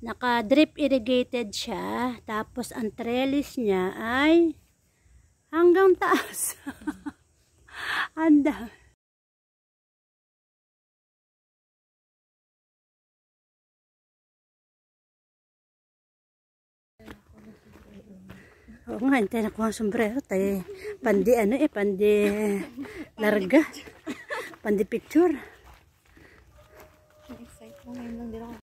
Naka-drip irrigated siya. Tapos ang trellis niya ay hanggang taas. Anda. Oo nga, hindi na kuha ang sombrero. Tayo, pandi pandi larga. Pandi picture. Excited mo ngayon lang din ako.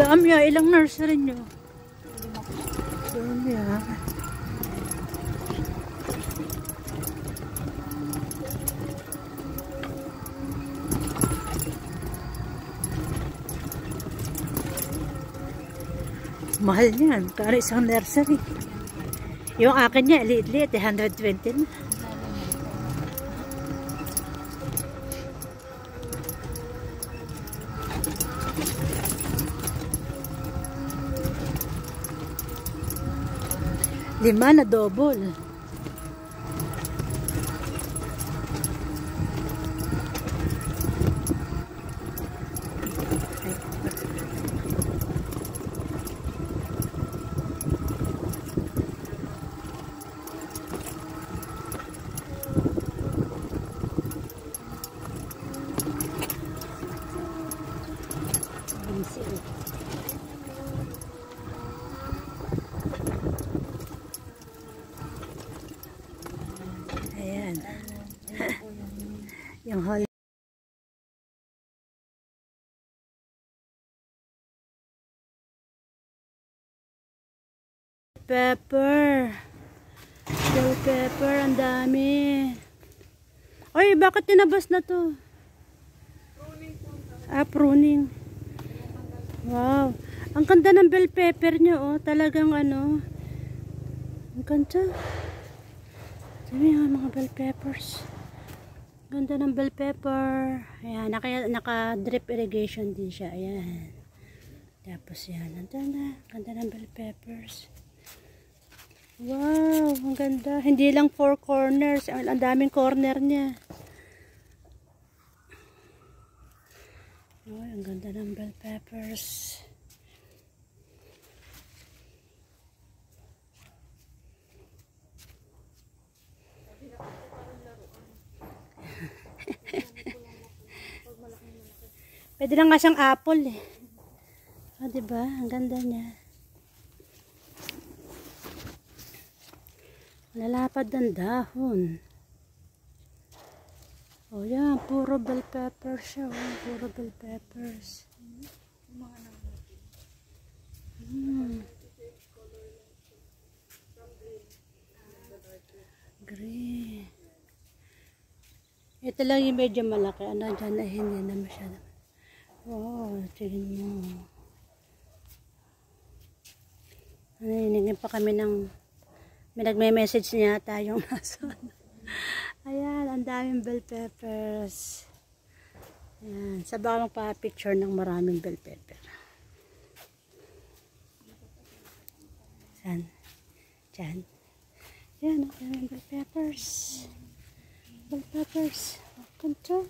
Dami ilang nursery nyo? Dami mahal niyan, kaya isang nursery. Yung akin niya, liit-liit, 120 na. Lima na double. Ayan. Yung hall. Pepper. Bell pepper, ang dami. Ay, bakit tinabas na to? Pruning. Wow. Ang ganda ng bell pepper niya, oh. Talagang ano. Ang ganda. Sabi nga mga bell peppers. Ganda ng bell pepper. Ayan, naka-drip irrigation din siya. Ayan. Tapos yan. Ang ganda ng bell peppers. Wow, ang ganda. Hindi lang 4 corners. Ang daming corner niya. Oh, ang ganda ng bell peppers. Pwede lang nga siyang apple eh. O, diba? Ang ganda niya. Lalapad ng dahon. O, yan. Puro bell peppers siya. O, puro bell peppers. Green. Ito lang yung medyo malaki. Ano dyan na hindi na masyado. Wow, tignan mo. Hiningin pa kami ng may nagme-message niya ata yung nasa. Ayan, ang daming bell peppers. Ayan, sabaw magpa-picture ng maraming bell pepper. Saan? Diyan. Ayan, ang daming bell peppers. Bell peppers. Control.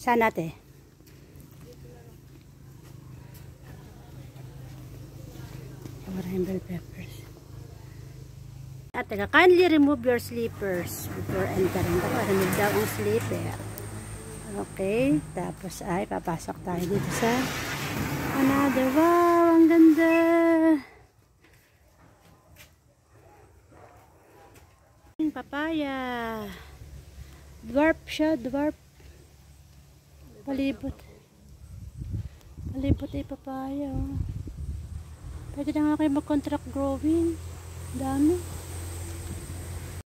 Saan natin? Maraming bell peppers. At kindly remove your slippers before entering. Remove daw ang slipper. Okay. Tapos ay papasok tayo dito sa another. Wow, ang ganda. Papaya. Dwarf siya, dwarf. Palibot. Palibot ay papaya. Oh. Pwede na nga kayo mag-contract growing.